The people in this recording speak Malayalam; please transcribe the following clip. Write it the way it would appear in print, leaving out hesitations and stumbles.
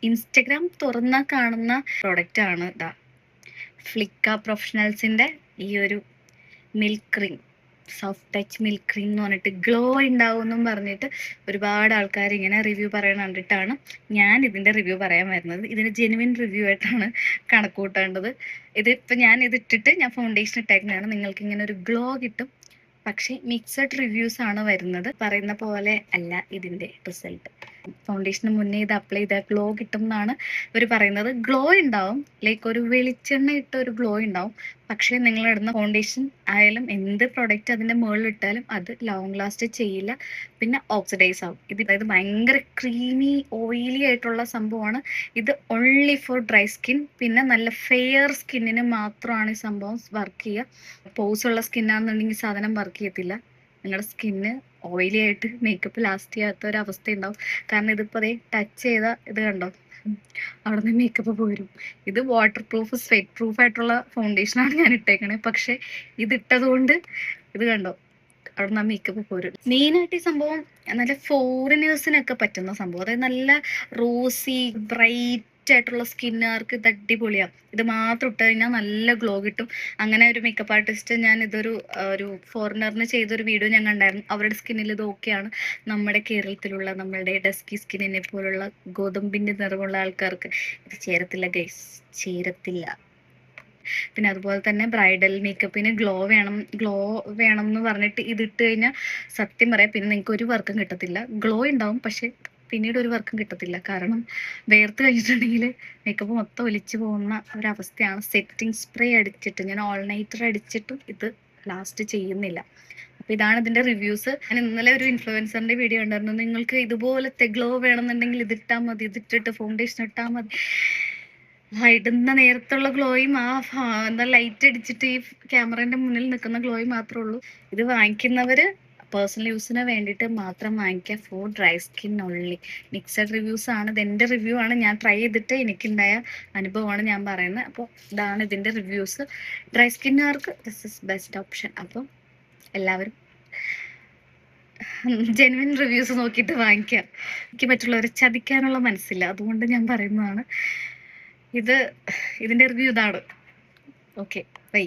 ഇൻസ്റ്റഗ്രാം തുറന്നാ കാണുന്ന പ്രൊഡക്റ്റ് ആണ് ഇതാ ഫ്ലിക്ക പ്രൊഫഷണൽസിന്റെ ഈ ഒരു milk cream, soft touch milk cream എന്ന് പറഞ്ഞിട്ട് ഗ്ലോ ഉണ്ടാവും എന്നും പറഞ്ഞിട്ട് ഒരുപാട് ആൾക്കാർ ഇങ്ങനെ റിവ്യൂ പറയണ കണ്ടിട്ടാണ് ഞാൻ ഇതിന്റെ റിവ്യൂ പറയാൻ വരുന്നത്. ഇതിന് ജെനുവിൻ റിവ്യൂ ആയിട്ടാണ് കണക്ക് കൂട്ടേണ്ടത്. ഇതിപ്പോൾ ഞാൻ ഇതിട്ടിട്ട് ഞാൻ ഫൗണ്ടേഷൻ ഇട്ടേക്കുന്നതാണ്. നിങ്ങൾക്ക് ഇങ്ങനെ ഒരു ഗ്ലോ കിട്ടും. പക്ഷേ മിക്സഡ് റിവ്യൂസ് ആണ് വരുന്നത്. പറയുന്ന പോലെ അല്ല ഇതിന്റെ റിസൾട്ട്. ഫൗണ്ടേഷന് മുന്നേ ഇത് അപ്ലൈ ചെയ്താൽ ഗ്ലോ കിട്ടും എന്നാണ് ഇവർ പറയുന്നത്. ഗ്ലോ ഉണ്ടാവും, ലൈക്ക് ഒരു വെളിച്ചെണ്ണ ഇട്ട ഒരു ഗ്ലോ ഉണ്ടാവും. പക്ഷേ നിങ്ങൾ ഇടുന്ന ഫൗണ്ടേഷൻ ആയാലും എന്ത് പ്രൊഡക്റ്റ് അതിന്റെ മുകളിൽ ഇട്ടാലും അത് ലോങ് ലാസ്റ്റ് ചെയ്യില്ല, പിന്നെ ഓക്സിഡൈസ് ആവും. ഇത് ഭയങ്കര ക്രീമി ഓയിലി ആയിട്ടുള്ള സംഭവമാണ്. ഇത് ഓൺലി ഫോർ ഡ്രൈ സ്കിൻ, പിന്നെ നല്ല ഫെയർ സ്കിന്നിന് മാത്രമാണ് ഈ സംഭവം വർക്ക് ചെയ്യുക. പോസ് ഉള്ള സ്കിന്നാണെന്നുണ്ടെങ്കിൽ സാധനം വർക്ക് ചെയ്യത്തില്ല. നിങ്ങളുടെ സ്കിന്ന് ഓയിലി ആയിട്ട് മേക്കപ്പ് ലാസ്റ്റ് ചെയ്യാത്ത ഒരു അവസ്ഥ ഉണ്ടാവും. കാരണം ഇതിപ്പോൾ അതേ ടച്ച് ചെയ്ത ഇത് കണ്ടോ, അവിടെ നിന്ന് മേക്കപ്പ് പോരും. ഇത് വാട്ടർ പ്രൂഫ് സ്വെറ്റ് പ്രൂഫ് ആയിട്ടുള്ള ഫൗണ്ടേഷനാണ് ഞാൻ ഇട്ടേക്കണേ. പക്ഷെ ഇതിട്ടത് കൊണ്ട് ഇത് കണ്ടോ, അവിടെ നിന്ന് മേക്കപ്പ് പോരും. മെയിനായിട്ട് ഈ സംഭവം നല്ല ഫോറിനേഴ്സിനൊക്കെ പറ്റുന്ന സംഭവം. അതായത് നല്ല റോസി ബ്രൈറ്റ് ആയിട്ടുള്ള സ്കിന്നുകാർക്ക് ഇത് അടിപൊളിയാണ്. ഇത് മാത്രം ഇട്ട് കഴിഞ്ഞാൽ നല്ല ഗ്ലോ കിട്ടും. അങ്ങനെ ഒരു മേക്കപ്പ് ആർട്ടിസ്റ്റ്, ഞാൻ ഇതൊരു ഒരു ഫോറിനറിന് ചെയ്തൊരു വീഡിയോ ഞാൻ കണ്ടായിരുന്നു. അവരുടെ സ്കിന്നിൽ ഇത് ഓക്കെയാണ്. നമ്മുടെ കേരളത്തിലുള്ള നമ്മളുടെ ഡസ്കി സ്കിന്നിനെ പോലുള്ള ഗോതമ്പിന്റെ നിറമുള്ള ആൾക്കാർക്ക് ഇത് ചേരത്തില്ല ഗൈസ്, ചേരത്തില്ല. പിന്നെ അതുപോലെ തന്നെ ബ്രൈഡൽ മേക്കപ്പിന് ഗ്ലോ വേണം എന്ന് പറഞ്ഞിട്ട് ഇതിട്ട് കഴിഞ്ഞാൽ സത്യം പറയാം പിന്നെ നിങ്ങൾക്ക് ഒരു വർക്കും കിട്ടത്തില്ല. ഗ്ലോ ഉണ്ടാവും, പക്ഷെ പിന്നീട് ഒരു വർക്കും കിട്ടത്തില്ല. കാരണം വേർത്ത് കഴിഞ്ഞിട്ടുണ്ടെങ്കിൽ മേക്കപ്പ് മൊത്തം ഒലിച്ചു പോകുന്ന ഒരവസ്ഥയാണ്. സെറ്റിംഗ് സ്പ്രേ അടിച്ചിട്ട്, ഞാൻ ഓൾ നൈറ്റർ അടിച്ചിട്ടും ഇത് ലാസ്റ്റ് ചെയ്യുന്നില്ല. അപ്പൊ ഇതാണ് ഇതിന്റെ റിവ്യൂസ്. ഞാൻ ഇന്നലെ ഒരു ഇൻഫ്ലുവൻസറിന്റെ വീഡിയോ ഉണ്ടായിരുന്നു. നിങ്ങൾക്ക് ഇതുപോലത്തെ ഗ്ലോ വേണമെന്നുണ്ടെങ്കിൽ ഇതിട്ടാൽ മതി, ഇതിട്ടിട്ട് ഫൗണ്ടേഷൻ ഇട്ടാൽ മതി. ഇടുന്ന നേരത്തുള്ള ഗ്ലോയും എന്താ ലൈറ്റ് അടിച്ചിട്ട് ഈ ക്യാമറന്റെ മുന്നിൽ നിൽക്കുന്ന ഗ്ലോയും മാത്രമേ ഉള്ളൂ. ഇത് വാങ്ങിക്കുന്നവര് പേഴ്സണൽ യൂസിന് വേണ്ടിയിട്ട് മാത്രം വാങ്ങിക്കുക. Four dry skin only. Mixed reviews ആണ്. ഇത് എൻ്റെ റിവ്യൂ ആണ്. ഞാൻ ട്രൈ ചെയ്തിട്ട് എനിക്കുണ്ടായ അനുഭവമാണ് ഞാൻ പറയുന്നത്. അപ്പോൾ ഇതാണ് ഇതിന്റെ റിവ്യൂസ്. ഡ്രൈ സ്കിന്നുകാർക്ക് ദിസ് ഇസ് ബെസ്റ്റ് ഓപ്ഷൻ. അപ്പോൾ എല്ലാവരും ജെനുവിൻ റിവ്യൂസ് നോക്കിയിട്ട് വാങ്ങിക്കുക. എനിക്ക് മറ്റുള്ളവരെ ചതിക്കാനുള്ള മനസ്സില്ല, അതുകൊണ്ട് ഞാൻ പറയുന്നതാണ്. ഇതിന്റെ റിവ്യൂ ഇതാണ്. Okay, by.